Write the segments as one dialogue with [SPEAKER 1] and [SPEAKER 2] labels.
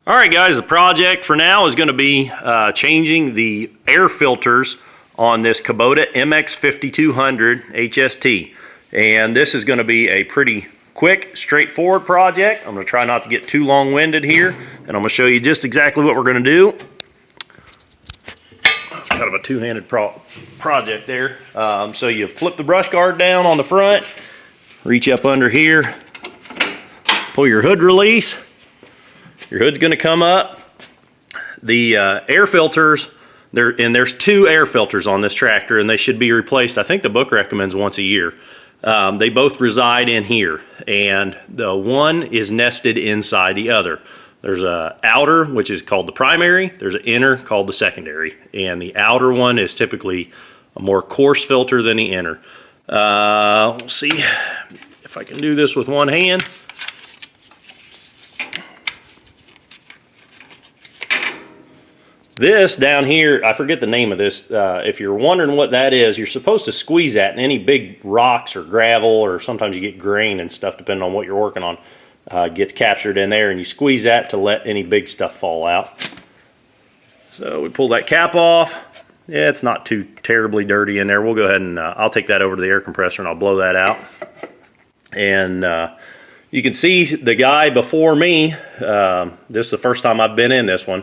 [SPEAKER 1] All right, guys, the project for now is going to be changing the air filters on this Kubota MX5200 HST. And this is going to be a pretty quick, straightforward project. I'm going to try not to get too long-winded here, and I'm going to show you just exactly what we're going to do. It's kind of a two-handed project there. So you flip the brush guard down on the front, reach up under here, pull your hood release. Your hood's going to come up. The air filters, there's two air filters on this tractor, and they should be replaced. I think the book recommends once a year. They both reside in here, and the one is nested inside the other. There's an outer, which is called the primary. There's an inner called the secondary, and the outer one is typically a more coarse filter than the inner. We'll see if I can do this with one hand. This down here, I forget the name of this. If you're wondering what that is, you're supposed to squeeze that, and any big rocks or gravel, or sometimes you get grain and stuff depending on what you're working on, gets captured in there, and you squeeze that to let any big stuff fall out. So we pull that cap off. Yeah, it's not too terribly dirty in there. We'll go ahead and I'll take that over to the air compressor and I'll blow that out. And you can see the guy before me, this is the first time I've been in this one,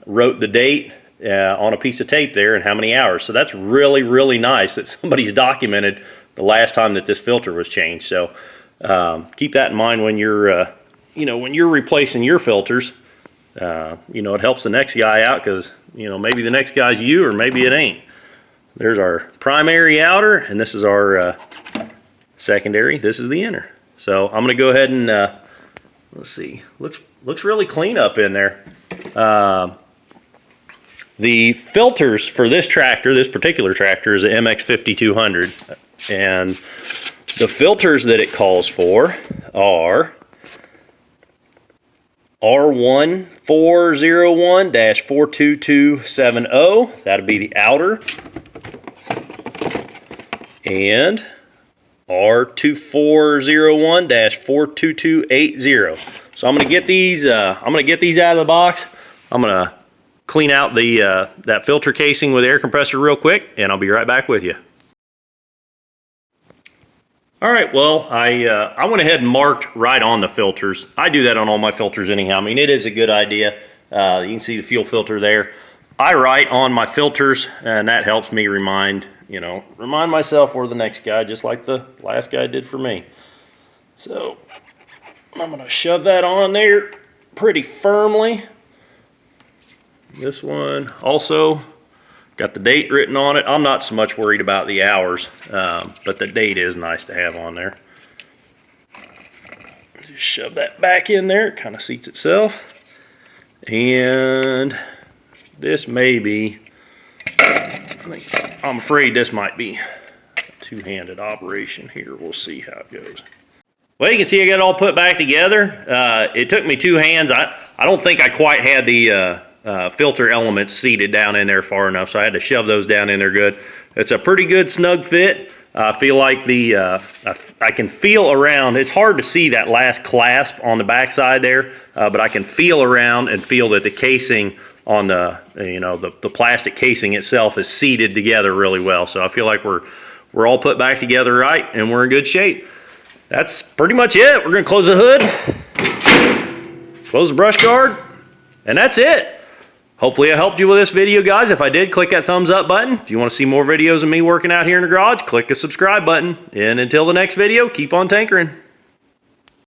[SPEAKER 1] wrote the date on a piece of tape there and how many hours. So that's really, really nice that somebody's documented the last time that this filter was changed. So keep that in mind when you're, when you're replacing your filters. It helps the next guy out because, maybe the next guy's you or maybe it ain't. There's our primary outer, and this is our secondary. This is the inner. So I'm going to go ahead and let's see. Looks really clean up in there. The filters for this tractor, this particular tractor, is an MX5200, and the filters that it calls for are R1401-42270, that'll be the outer, and R2401-42280. So I'm going to get these. I'm going to get these out of the box. I'm going to clean out the that filter casing with the air compressor real quick, and I'll be right back with you. All right. Well, I went ahead and marked right on the filters. I do that on all my filters anyhow. I mean, it is a good idea. You can see the fuel filter there. I write on my filters, and that helps me remind myself or the next guy, just like the last guy did for me. So I'm going to shove that on there pretty firmly. This one also got the date written on it. I'm not so much worried about the hours, but the date is nice to have on there. Just shove that back in there. It kind of seats itself. And this may be, I'm afraid this might be a two-handed operation here. We'll see how it goes. Well, you can see I got it all put back together. It took me two hands. I don't think I quite had the filter elements seated down in there far enough, so I had to shove those down in there good. It's a pretty good snug fit. I feel like I can feel around. It's hard to see that last clasp on the backside there, but I can feel around and feel that the casing on the the plastic casing itself is seated together really well. So I feel like we're all put back together right, and we're in good shape. That's pretty much it. We're going to close the hood, close the brush guard, and that's it. Hopefully I helped you with this video, guys. If I did, click that thumbs up button. If you want to see more videos of me working out here in the garage, click the subscribe button. And until the next video, keep on tinkering.